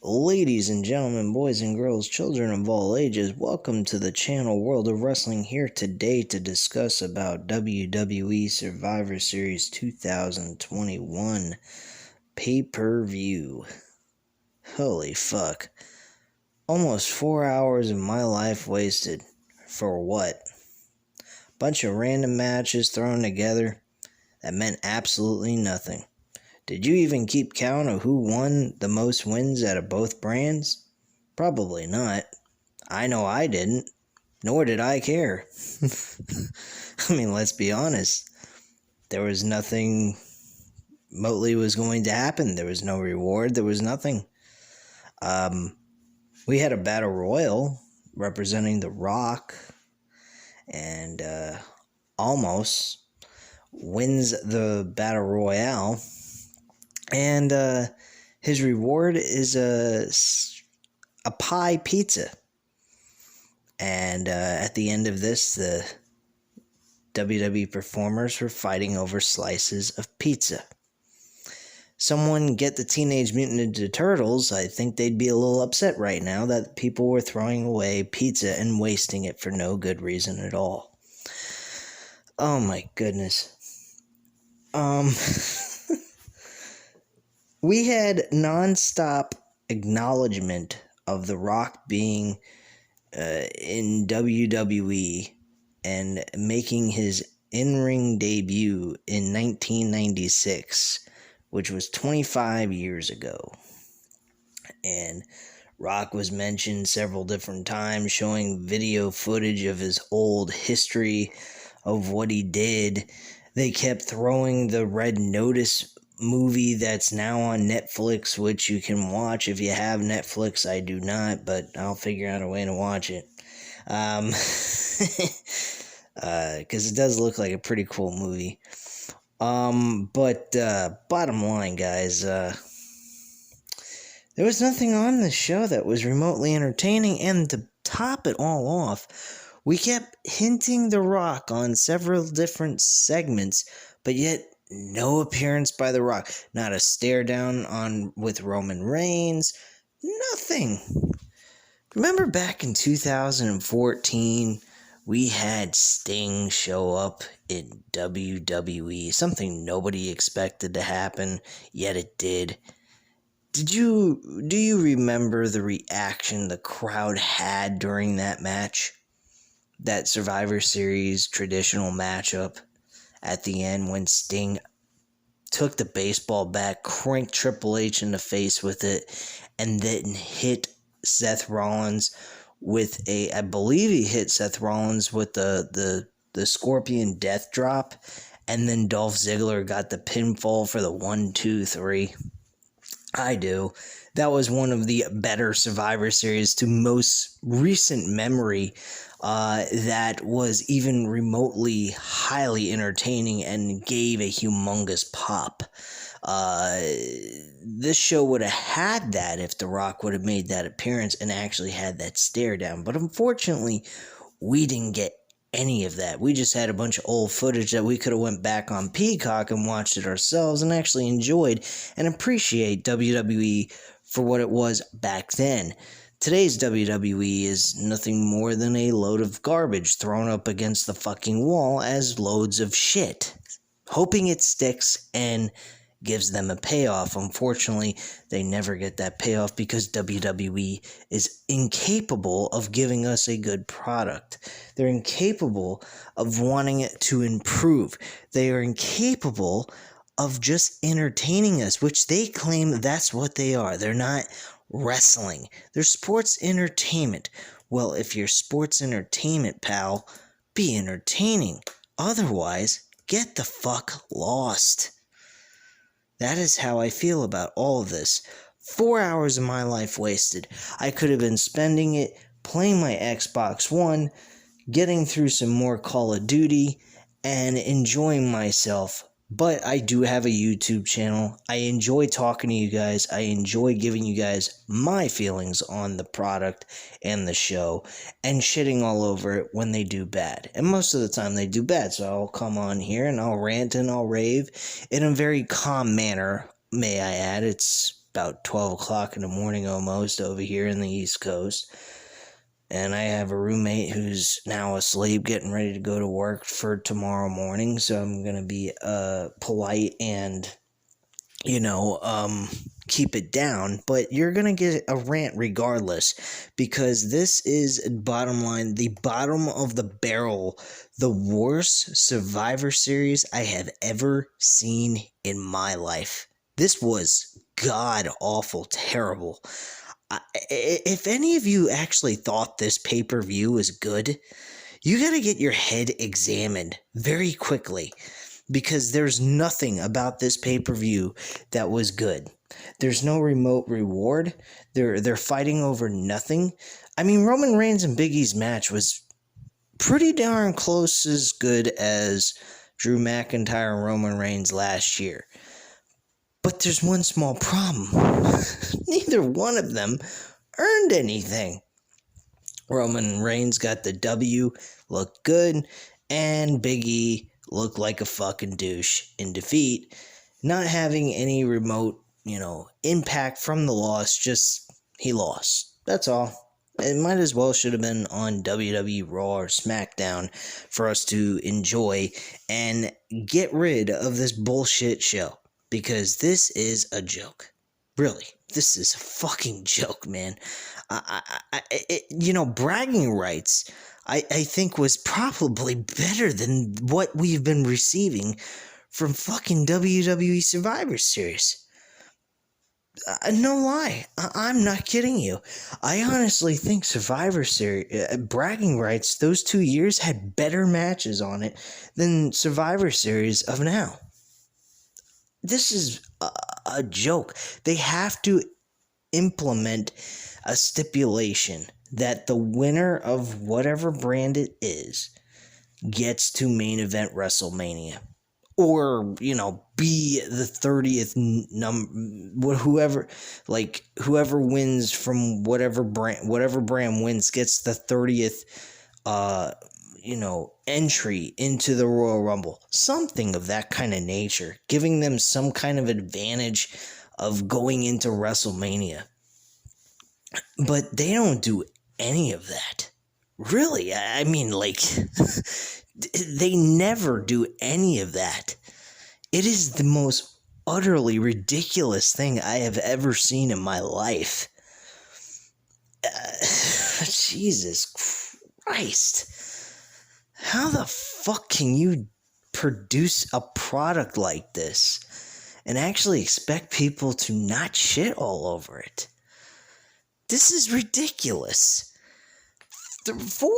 Ladies and gentlemen, boys and girls, children of all ages, welcome to the channel World of Wrestling, here today to discuss about WWE Survivor Series 2021 pay-per-view. Holy fuck. Almost 4 hours of my life wasted. For what? Bunch of random matches thrown together that meant absolutely nothing. Did you even keep count of who won the most wins out of both brands? Probably not. I know I didn't, nor did I care. I mean, let's be honest. There was nothing remotely was going to happen. There was no reward. There was nothing. We had a battle royal representing The Rock, and almost wins the battle royale. And his reward is a pie pizza. And at the end of this, the WWE performers were fighting over slices of pizza. Someone get the Teenage Mutant Ninja Turtles, I think they'd be a little upset right now that people were throwing away pizza and wasting it for no good reason at all. Oh my goodness. We had non-stop acknowledgement of The Rock being in WWE and making his in-ring debut in 1996, which was 25 years ago. And Rock was mentioned several different times, showing video footage of his old history of what he did. They kept throwing the Red Notice movie that's now on Netflix, which you can watch if you have Netflix. I do not, but I'll figure out a way to watch it. Because it does look like a pretty cool movie. But bottom line, guys, there was nothing on this show that was remotely entertaining, and to top it all off, we kept hinting The Rock on several different segments, but yet no appearance by The Rock. Not a stare down on with Roman Reigns. Nothing. Remember back in 2014, we had Sting show up in WWE. Something nobody expected to happen, yet it did. Do you remember the reaction the crowd had during that match? That Survivor Series traditional matchup? At the end, when Sting took the baseball bat, cranked Triple H in the face with it, and then hit Seth Rollins with I believe he hit Seth Rollins with the Scorpion Death Drop, and then Dolph Ziggler got the pinfall for the 1, 2, 3. I do. That was one of the better Survivor Series to most recent memory that was even remotely highly entertaining and gave a humongous pop. This show would have had that if The Rock would have made that appearance and actually had that stare down. But unfortunately, we didn't get any of that. We just had a bunch of old footage that we could have went back on Peacock and watched it ourselves and actually enjoyed and appreciate WWE for what it was back then. Today's WWE is nothing more than a load of garbage thrown up against the fucking wall as loads of shit, hoping it sticks and gives them a payoff. Unfortunately, they never get that payoff because WWE is incapable of giving us a good product. They're incapable of wanting it to improve. They are incapable of just entertaining us, which they claim that's what they are. They're not wrestling. They're sports entertainment. Well, if you're sports entertainment, pal, be entertaining. Otherwise, get the fuck lost. That is how I feel about all of this. 4 hours of my life wasted. I could have been spending it playing my Xbox One, getting through some more Call of Duty, and enjoying myself. But I do have a YouTube channel. I enjoy talking to you guys. I enjoy giving you guys my feelings on the product and the show, and shitting all over it when they do bad. And most of the time they do bad, so I'll come on here and I'll rant and I'll rave in a very calm manner, may I add. It's about 12 o'clock in the morning almost over here in the East Coast. And I have a roommate who's now asleep, getting ready to go to work for tomorrow morning. So I'm going to be polite and, keep it down. But you're going to get a rant regardless, because this is, bottom line, the bottom of the barrel, the worst Survivor Series I have ever seen in my life. This was god-awful terrible. If any of you actually thought this pay-per-view was good, you gotta get your head examined very quickly, because there's nothing about this pay-per-view that was good. There's no remote reward. They're fighting over nothing. I mean, Roman Reigns and Big E's match was pretty darn close as good as Drew McIntyre and Roman Reigns last year. But there's one small problem. Neither one of them earned anything. Roman Reigns got the W, looked good, and Big E looked like a fucking douche in defeat, not having any remote, impact from the loss, just he lost. That's all. It might as well should have been on WWE Raw or SmackDown for us to enjoy and get rid of this bullshit show. Because this is a joke. Really, this is a fucking joke, man. Bragging rights, I think, was probably better than what we've been receiving from fucking WWE Survivor Series. No lie, I'm not kidding you. I honestly think Survivor Series, bragging rights, those 2 years had better matches on it than Survivor Series of now. This is a joke. They have to implement a stipulation that the winner of whatever brand it is gets to main event WrestleMania. Or, be the 30th number, whoever wins from whatever brand wins gets the 30th, entry into the Royal Rumble. Something of that kind of nature. Giving them some kind of advantage of going into WrestleMania. But they don't do any of that. Really, I mean, they never do any of that. It is the most utterly ridiculous thing I have ever seen in my life. Jesus Christ. How the fuck can you produce a product like this and actually expect people to not shit all over it? This is ridiculous. 4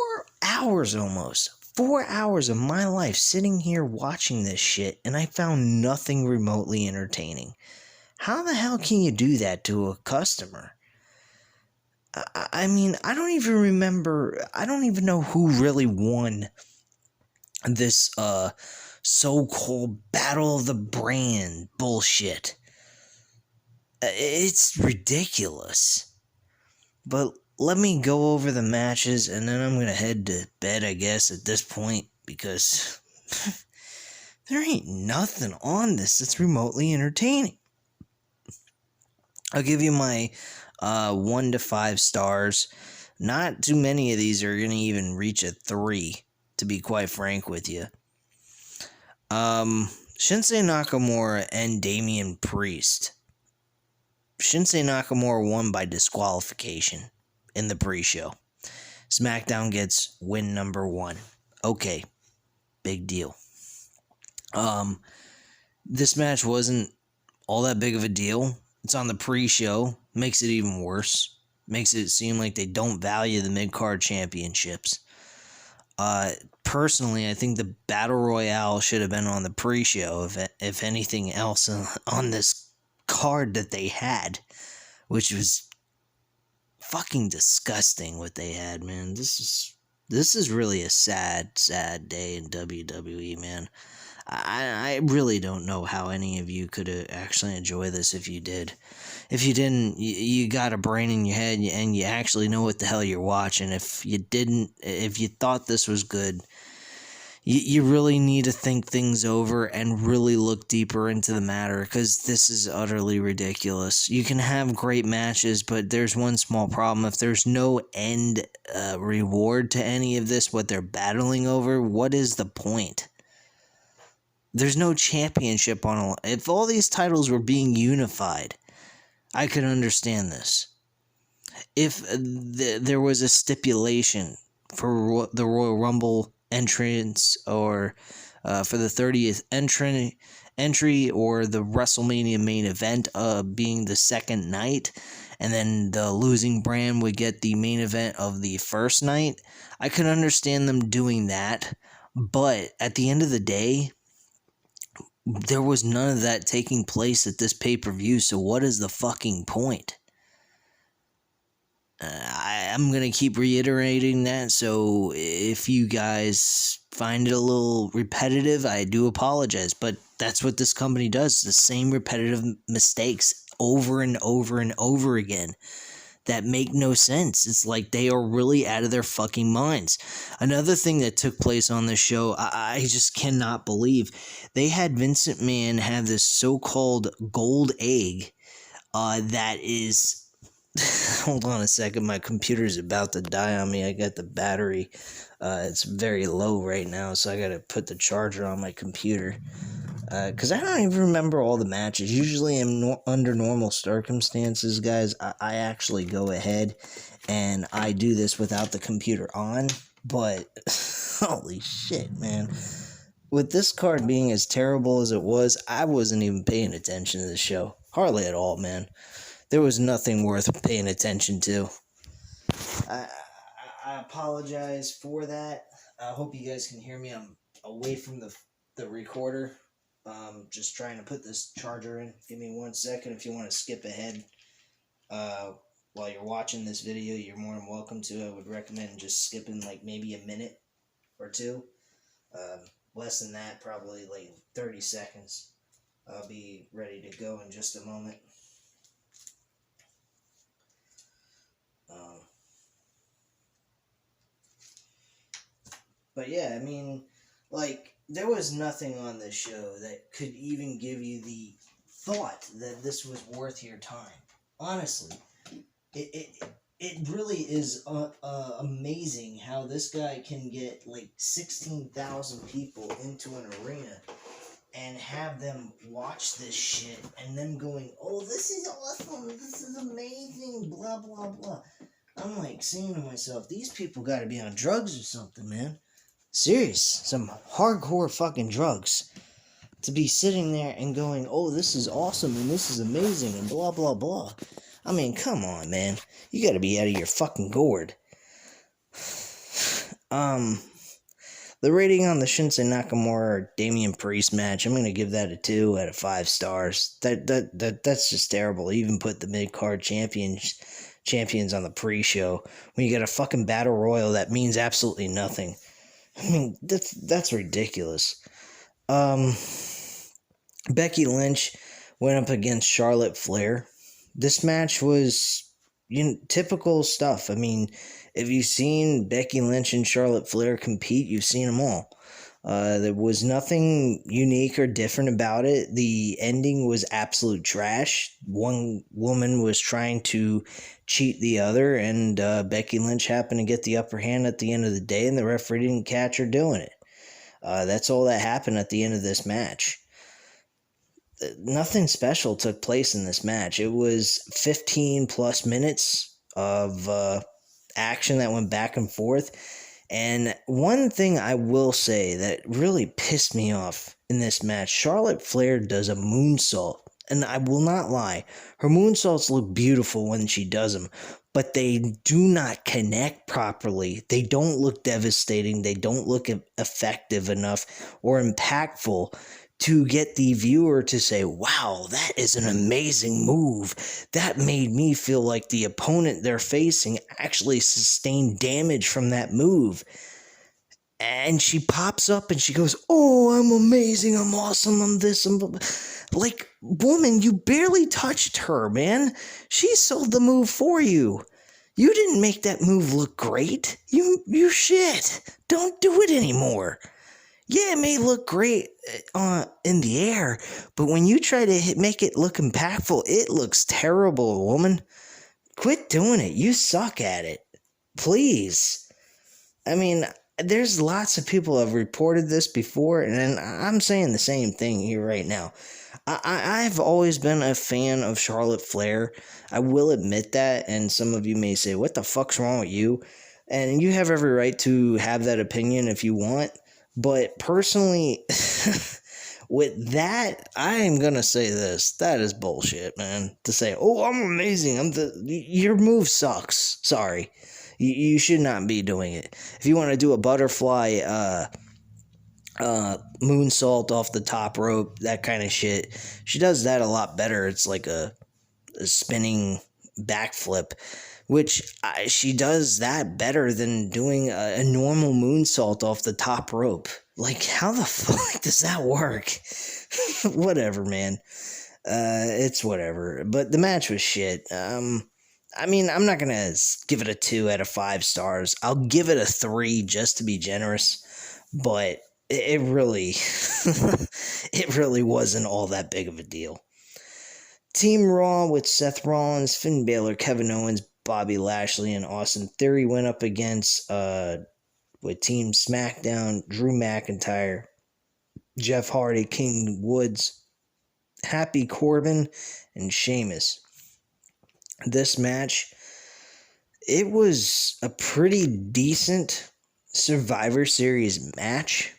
hours almost. 4 hours of my life sitting here watching this shit, and I found nothing remotely entertaining. How the hell can you do that to a customer? I mean, I don't even know who really won this so-called Battle of the Brand bullshit. It's ridiculous. But let me go over the matches, and then I'm going to head to bed, I guess, at this point, because there ain't nothing on this that's remotely entertaining. I'll give you my 1 to 5 stars. Not too many of these are going to even reach a 3, to be quite frank with you. Shinsuke Nakamura and Damian Priest. Shinsuke Nakamura won by disqualification in the pre-show. SmackDown gets win number 1. Okay, big deal. This match wasn't all that big of a deal. It's on the pre-show. Makes it even worse. Makes it seem like they don't value the Midcard Championships. Personally, I think the Battle Royale should have been on the pre-show, if anything else, on this card that they had, which was fucking disgusting what they had, man. This is really a sad day in WWE, man. I really don't know how any of you could actually enjoy this if you did. If you didn't, you got a brain in your head and you actually know what the hell you're watching. If you didn't, if you thought this was good, You really need to think things over and really look deeper into the matter, because this is utterly ridiculous. You can have great matches, but there's one small problem. If there's no end reward to any of this, what they're battling over, what is the point? There's no championship on a... If all these titles were being unified, I could understand this. If there was a stipulation for the Royal Rumble entrance, or for the 30th entry, or the WrestleMania main event being the second night, and then the losing brand would get the main event of the first night, I could understand them doing that. But at the end of the day, there was none of that taking place at this pay-per-view, so what is the fucking point? I'm going to keep reiterating that, so if you guys find it a little repetitive, I do apologize, but that's what this company does, the same repetitive mistakes over and over and over again that make no sense. It's like they are really out of their fucking minds. Another thing that took place on this show, I just cannot believe, they had Vincent McMahon have this so-called gold egg that is... Hold on a second, my computer's about to die on me. I got the battery. It's very low right now, so I gotta put the charger on my computer. Because I don't even remember all the matches. Usually under normal circumstances, guys, I actually go ahead and I do this without the computer on. But, holy shit, man. With this card being as terrible as it was, I wasn't even paying attention to the show. Hardly at all, man. There was nothing worth paying attention to. I apologize for that. I hope you guys can hear me. I'm away from the recorder. Just trying to put this charger in. Give me 1 second. If you want to skip ahead while you're watching this video, you're more than welcome to. I would recommend just skipping like maybe a minute or two. Less than that, probably like 30 seconds. I'll be ready to go in just a moment. But yeah, I mean, like, there was nothing on this show that could even give you the thought that this was worth your time. Honestly, it really is amazing how this guy can get like 16,000 people into an arena and have them watch this shit and them going, oh, this is awesome, this is amazing, blah, blah, blah. I'm like saying to myself, these people gotta be on drugs or something, man. Serious, some hardcore fucking drugs. To be sitting there and going, oh, this is awesome and this is amazing and blah, blah, blah. I mean, come on, man. You gotta be out of your fucking gourd. The rating on the Shinsuke Nakamura Damian Priest match, I'm gonna give that a 2 out of 5 stars. That's just terrible. I even put the Midcard champions on the pre-show. When you got a fucking battle royal that means absolutely nothing. I mean, that's ridiculous. Becky Lynch went up against Charlotte Flair. This match was typical stuff. I mean, if you've seen Becky Lynch and Charlotte Flair compete, you've seen them all. There was nothing unique or different about it. The ending was absolute trash. One woman was trying to cheat the other, and Becky Lynch happened to get the upper hand at the end of the day, and the referee didn't catch her doing it. That's all that happened at the end of this match. Nothing special took place in this match. It was 15 plus minutes of action that went back and forth. And one thing I will say that really pissed me off in this match, Charlotte Flair does a moonsault. And I will not lie, her moonsaults look beautiful when she does them, but they do not connect properly. They don't look devastating. They don't look effective enough or impactful to get the viewer to say, wow, that is an amazing move. That made me feel like the opponent they're facing actually sustained damage from that move. And she pops up and she goes, oh, I'm amazing, I'm awesome, I'm this, I'm... Like, woman, you barely touched her, man. She sold the move for you. You didn't make that move look great. You shit. Don't do it anymore. Yeah, it may look great in the air, but when you try to make it look impactful, it looks terrible, woman. Quit doing it. You suck at it. Please. I mean, there's lots of people have reported this before, and I'm saying the same thing here right now. I've always been a fan of Charlotte Flair. I will admit that, and some of you may say, what the fuck's wrong with you? And you have every right to have that opinion if you want. But personally, with that, I am going to say this. That is bullshit, man. To say, oh, I'm amazing. Your move sucks. Sorry. You should not be doing it. If you want to do a butterfly moonsault off the top rope, that kind of shit, she does that a lot better. It's like a spinning backflip, which she does that better than doing a normal moonsault off the top rope. Like, how the fuck does that work? Whatever, man. It's whatever. But the match was shit. I mean, I'm not gonna give it a 2 out of 5 stars. I'll give it a 3 just to be generous. But it really, it really wasn't all that big of a deal. Team Raw with Seth Rollins, Finn Balor, Kevin Owens, Bobby Lashley, and Austin Theory went up against with Team SmackDown, Drew McIntyre, Jeff Hardy, King Woods, Happy Corbin, and Sheamus. This match, it was a pretty decent Survivor Series match,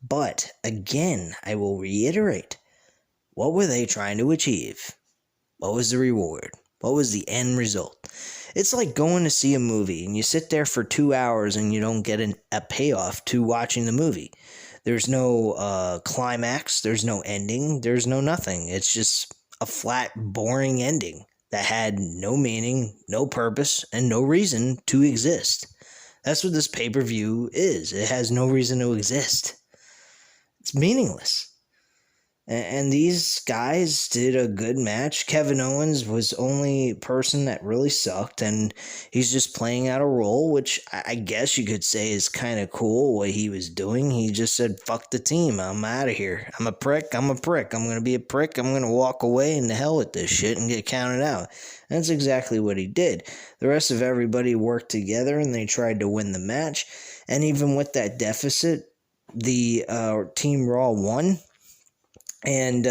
but again, I will reiterate, what were they trying to achieve? What was the reward? What was the end result? It's like going to see a movie and you sit there for 2 hours and you don't get a payoff to watching the movie. There's no climax, there's no ending, there's no nothing. It's just a flat, boring ending that had no meaning, no purpose, and no reason to exist. That's what this pay-per-view is. It has no reason to exist. It's meaningless. And these guys did a good match. Kevin Owens was the only person that really sucked, and he's just playing out a role, which I guess you could say is kind of cool what he was doing. He just said, fuck the team, I'm out of here. I'm a prick, I'm going to be a prick, I'm going to walk away and the hell with this shit and get counted out. And that's exactly what he did. The rest of everybody worked together, and they tried to win the match, and even with that deficit, the Team Raw won. And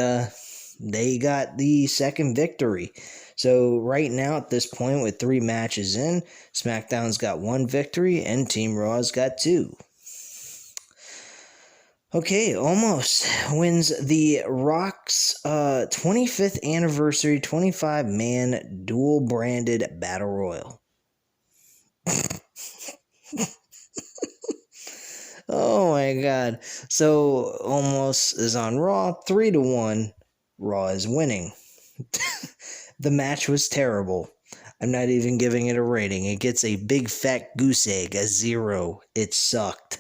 they got the second victory. So right now at this point with 3 matches in, SmackDown's got 1 victory and Team Raw's got 2. Okay, Almost wins the Rock's 25th anniversary 25-man dual-branded Battle Royal. Oh my god. So Almost is on Raw, 3-1. Raw is winning. The match was terrible. I'm not even giving it a rating. It gets a big fat goose egg, a 0. It sucked.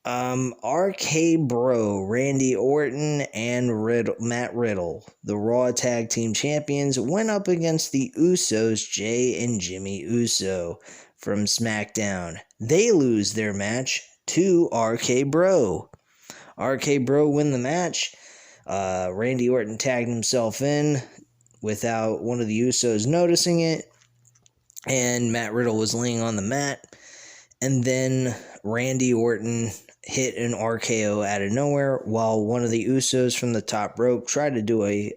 RK Bro, Randy Orton, and Matt Riddle, the Raw Tag Team Champions, went up against the Usos, Jay and Jimmy Uso, from SmackDown. They lose their match to RK Bro. RK Bro win the match. Randy Orton tagged himself in without one of the Usos noticing it, and Matt Riddle was laying on the mat, and then Randy Orton hit an RKO out of nowhere while one of the Usos from the top rope tried to do a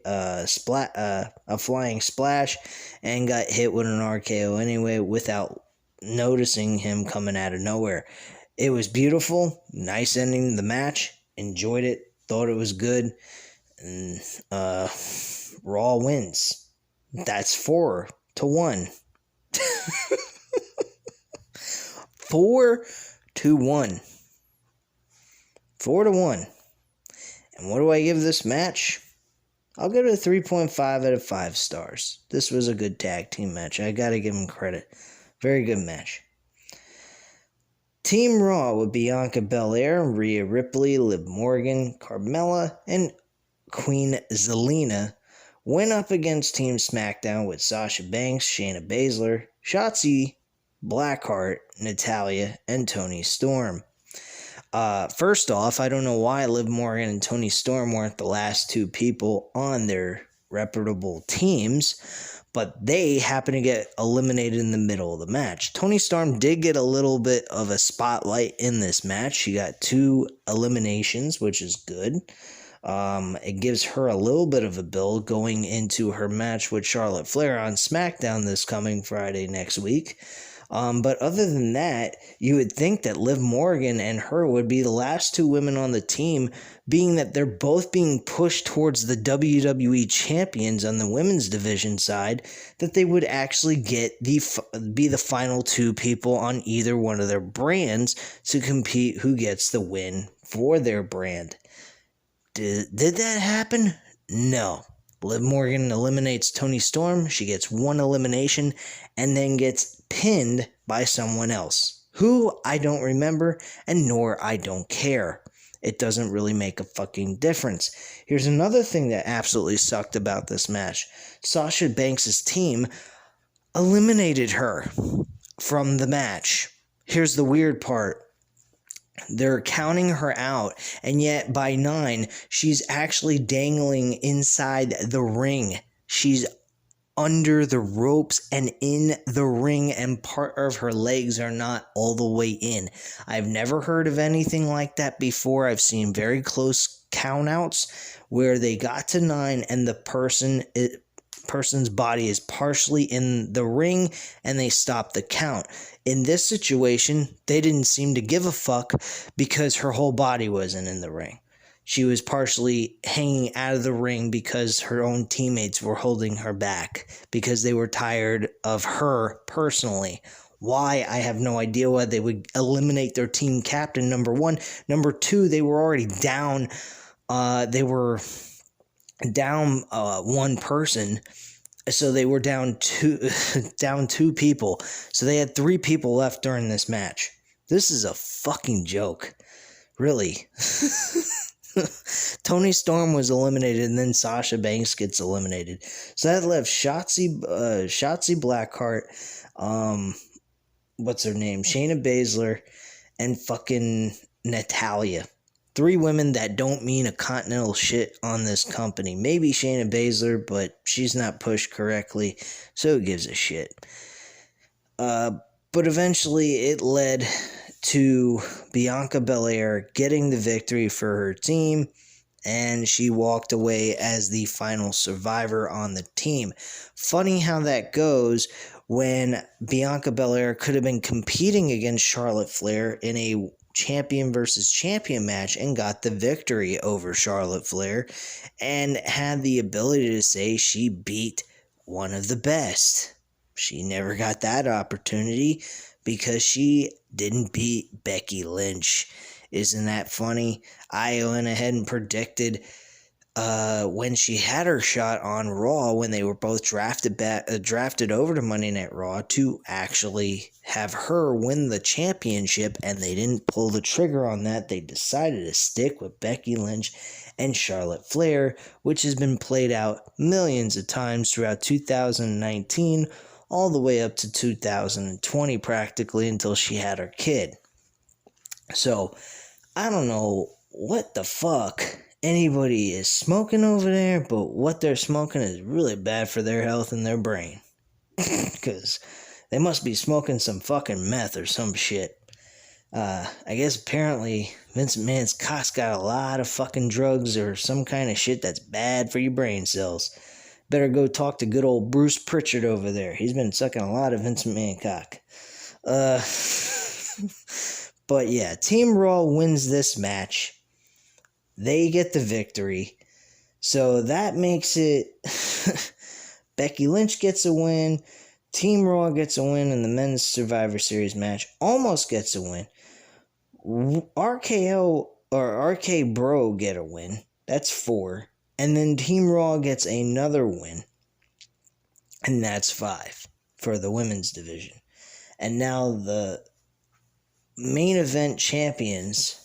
flying splash and got hit with an RKO anyway without noticing him coming out of nowhere. It was beautiful, nice ending to the match, enjoyed it, thought it was good, and Raw wins. That's 4-1. 4-1. 4-1. And what do I give this match? I'll give it a 3.5 out of 5 stars. This was a good tag team match. I gotta give them credit. Very good match. Team Raw with Bianca Belair, Rhea Ripley, Liv Morgan, Carmella, and Queen Zelina went up against Team SmackDown with Sasha Banks, Shayna Baszler, Shotzi Blackheart, Natalya, and Toni Storm. First off, I don't know why Liv Morgan and Toni Storm weren't the last two people on their reputable teams, but they happened to get eliminated in the middle of the match. Toni Storm did get a little bit of a spotlight in this match. She got 2 eliminations, which is good. It gives her a little bit of a build going into her match with Charlotte Flair on SmackDown this coming Friday next week. But other than that, you would think that Liv Morgan and her would be the last 2 women on the team, being that they're both being pushed towards the WWE champions on the women's division side, that they would actually be the final 2 people on either one of their brands to compete who gets the win for their brand. Did that happen? No. Liv Morgan eliminates Toni Storm. She gets 1 elimination and then gets pinned by someone else, who I don't remember and nor I don't care. It doesn't really make a fucking difference. Here's another thing that absolutely sucked about this match. Sasha Banks' team eliminated her from the match. Here's the weird part. They're counting her out, and yet by 9, she's actually dangling inside the ring. She's under the ropes and in the ring, and part of her legs are not all the way in. I've never heard of anything like that before. I've seen very close countouts where they got to 9 and the person's body is partially in the ring and they stopped the count. In this situation, they didn't seem to give a fuck because her whole body wasn't in the ring. She was partially hanging out of the ring because her own teammates were holding her back because they were tired of her personally. Why? I have no idea why they would eliminate their team captain, number 1. Number 2, they were already down. They were down 1 person. So they were down 2 people. So they had 3 people left during this match. This is a fucking joke. Really. Toni Storm was eliminated and then Sasha Banks gets eliminated. So that left Shotzi Blackheart, what's her name? Shayna Baszler and fucking Natalya. 3 women that don't mean a continental shit on this company. Maybe Shayna Baszler, but she's not pushed correctly, so who gives a shit? But eventually it led to Bianca Belair getting the victory for her team, and she walked away as the final survivor on the team. Funny how that goes when Bianca Belair could have been competing against Charlotte Flair in a champion versus champion match and got the victory over Charlotte Flair and had the ability to say she beat one of the best. She never got that opportunity because she didn't beat Becky Lynch. Isn't that funny? I went ahead and predicted when she had her shot on Raw, when they were both drafted over to Monday Night Raw to actually have her win the championship, and they didn't pull the trigger on that. They decided to stick with Becky Lynch and Charlotte Flair, which has been played out millions of times throughout 2019, all the way up to 2020 practically, until she had her kid. So, I don't know what the fuck anybody is smoking over there, but what they're smoking is really bad for their health and their brain. Because they must be smoking some fucking meth or some shit. I guess apparently Vince McMahon's cock's got a lot of fucking drugs or some kind of shit that's bad for your brain cells. Better go talk to good old Bruce Pritchard over there. He's been sucking a lot of Vince McMahon cock. But yeah, Team Raw wins this match. They get the victory. So that makes it Becky Lynch gets a win. Team Raw gets a win in the Men's Survivor Series match. Almost gets a win. RKO or RK Bro get a win. That's 4. And then Team Raw gets another win. And that's 5 for the women's division. And now the main event champions,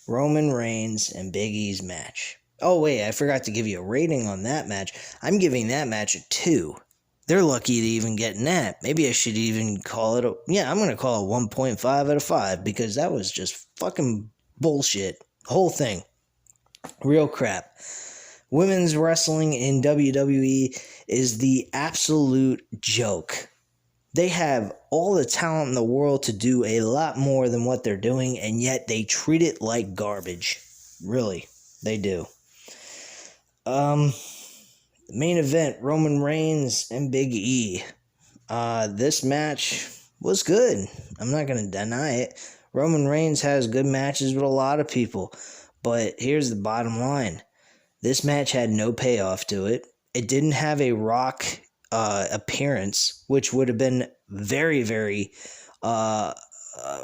Roman Reigns and Big E's match. Oh wait, I forgot to give you a rating on that match. I'm giving that match a 2. They're lucky to even get in that. Maybe I should even call it I'm going to call it 1.5 out of 5 because that was just fucking Bullshit. Whole thing. Real crap. Women's wrestling in WWE is the absolute joke. They have all the talent in the world to do a lot more than what they're doing, and yet they treat it like garbage. Really, they do. Main event, Roman Reigns and Big E. This match was good. I'm not going to deny it. Roman Reigns has good matches with a lot of people, but here's the bottom line. This match had no payoff to it. It didn't have a Rock appearance, which would have been very, very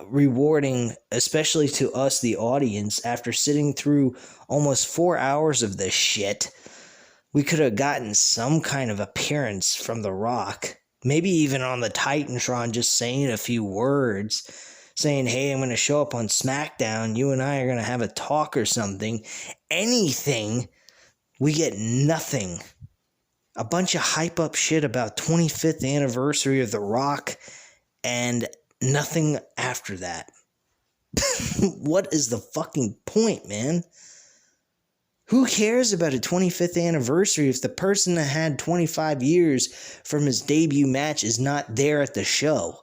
rewarding, especially to us, the audience, after sitting through almost 4 hours of this shit. We could have gotten some kind of appearance from The Rock, maybe even on the Titantron, just saying a few words, saying, hey, I'm going to show up on SmackDown, you and I are going to have a talk or something. Anything. We get nothing. A bunch of hype up shit about 25th anniversary of The Rock, and nothing after that. What is the fucking point, man? Who cares about a 25th anniversary if the person that had 25 years from his debut match is not there at the show?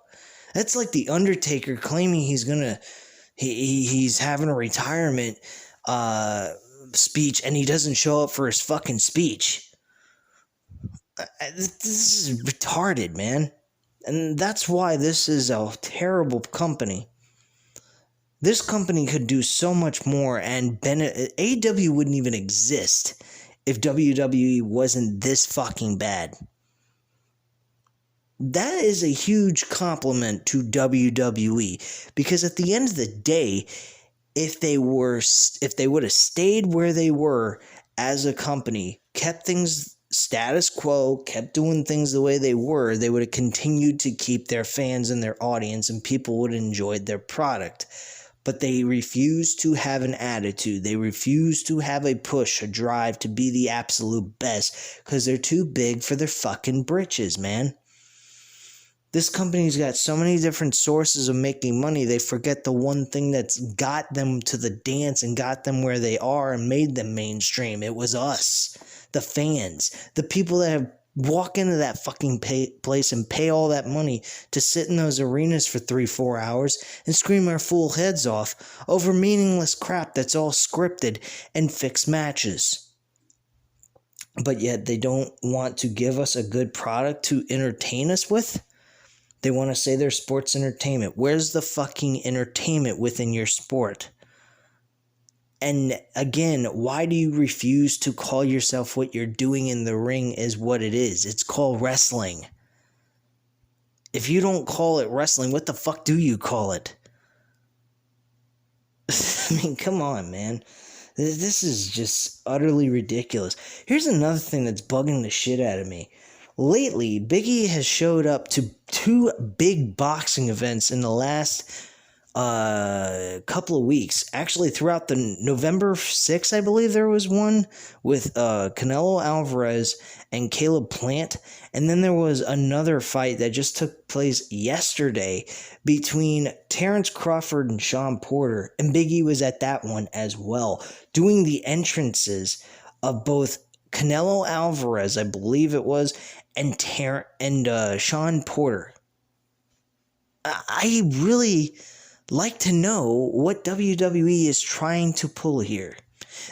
That's like The Undertaker claiming he's having a retirement speech and he doesn't show up for his fucking speech. This is retarded, man. And that's why this is a terrible company. This company could do so much more, and AEW wouldn't even exist if WWE wasn't this fucking bad. That is a huge compliment to WWE, because at the end of the day, if they would have stayed where they were as a company, kept things status quo, kept doing things the way they were, they would have continued to keep their fans and their audience, and people would have enjoyed their product. But they refuse to have an attitude. They refuse to have a push, a drive to be the absolute best, because they're too big for their fucking britches, man. This company's got so many different sources of making money, they forget the one thing that's got them to the dance and got them where they are and made them mainstream. It was us, the fans, the people that have walk into that fucking place and pay all that money to sit in those arenas for 3-4 hours and scream our fool heads off over meaningless crap that's all scripted and fixed matches. But yet they don't want to give us a good product to entertain us with. They want to say they're sports entertainment. Where's the fucking entertainment within your sport? And again, why do you refuse to call yourself what you're doing in the ring is what it is? It's called wrestling. If you don't call it wrestling, what the fuck do you call it? I mean, come on, man. This is just utterly ridiculous. Here's another thing that's bugging the shit out of me. Lately, Big E has showed up to 2 big boxing events in the last couple of weeks. Actually, throughout the November 6th, I believe there was one with Canelo Alvarez and Caleb Plant. And then there was another fight that just took place yesterday between Terrence Crawford and Sean Porter. And Big E was at that one as well, doing the entrances of both Canelo Alvarez, I believe it was, and Sean Porter. I really like to know what WWE is trying to pull here.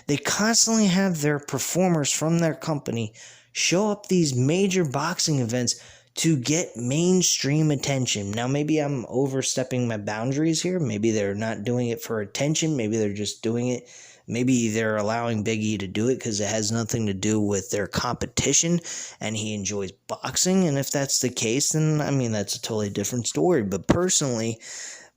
They constantly have their performers from their company show up these major boxing events to get mainstream attention. Now, maybe I'm overstepping my boundaries here. Maybe they're not doing it for attention. Maybe they're just doing it. Maybe they're allowing Big E to do it because it has nothing to do with their competition and he enjoys boxing. And if that's the case, then, I mean, that's a totally different story. But personally,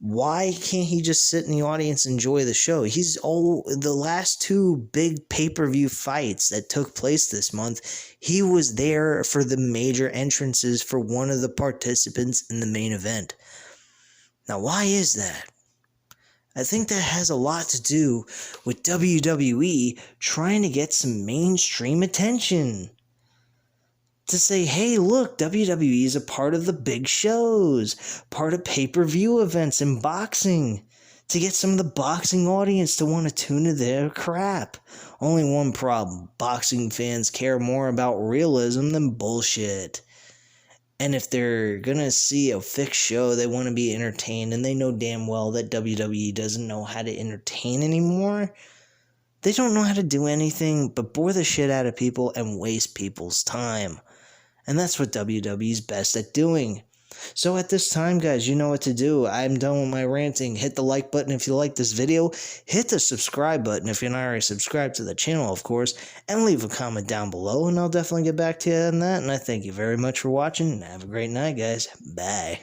why can't he just sit in the audience and enjoy the show? The last 2 big pay-per-view fights that took place this month, he was there for the major entrances for one of the participants in the main event. Now, why is that? I think that has a lot to do with WWE trying to get some mainstream attention. To say, hey, look, WWE is a part of the big shows, part of pay-per-view events in boxing. to get some of the boxing audience to want to tune to their crap. Only one problem: boxing fans care more about realism than bullshit. And if they're gonna see a fixed show, they want to be entertained, and they know damn well that WWE doesn't know how to entertain anymore. They don't know how to do anything but bore the shit out of people and waste people's time. And that's what WWE's best at doing. So at this time, guys, you know what to do. I'm done with my ranting. Hit the like button if you like this video. Hit the subscribe button if you're not already subscribed to the channel, of course. And leave a comment down below, and I'll definitely get back to you on that. And I thank you very much for watching. Have a great night, guys. Bye.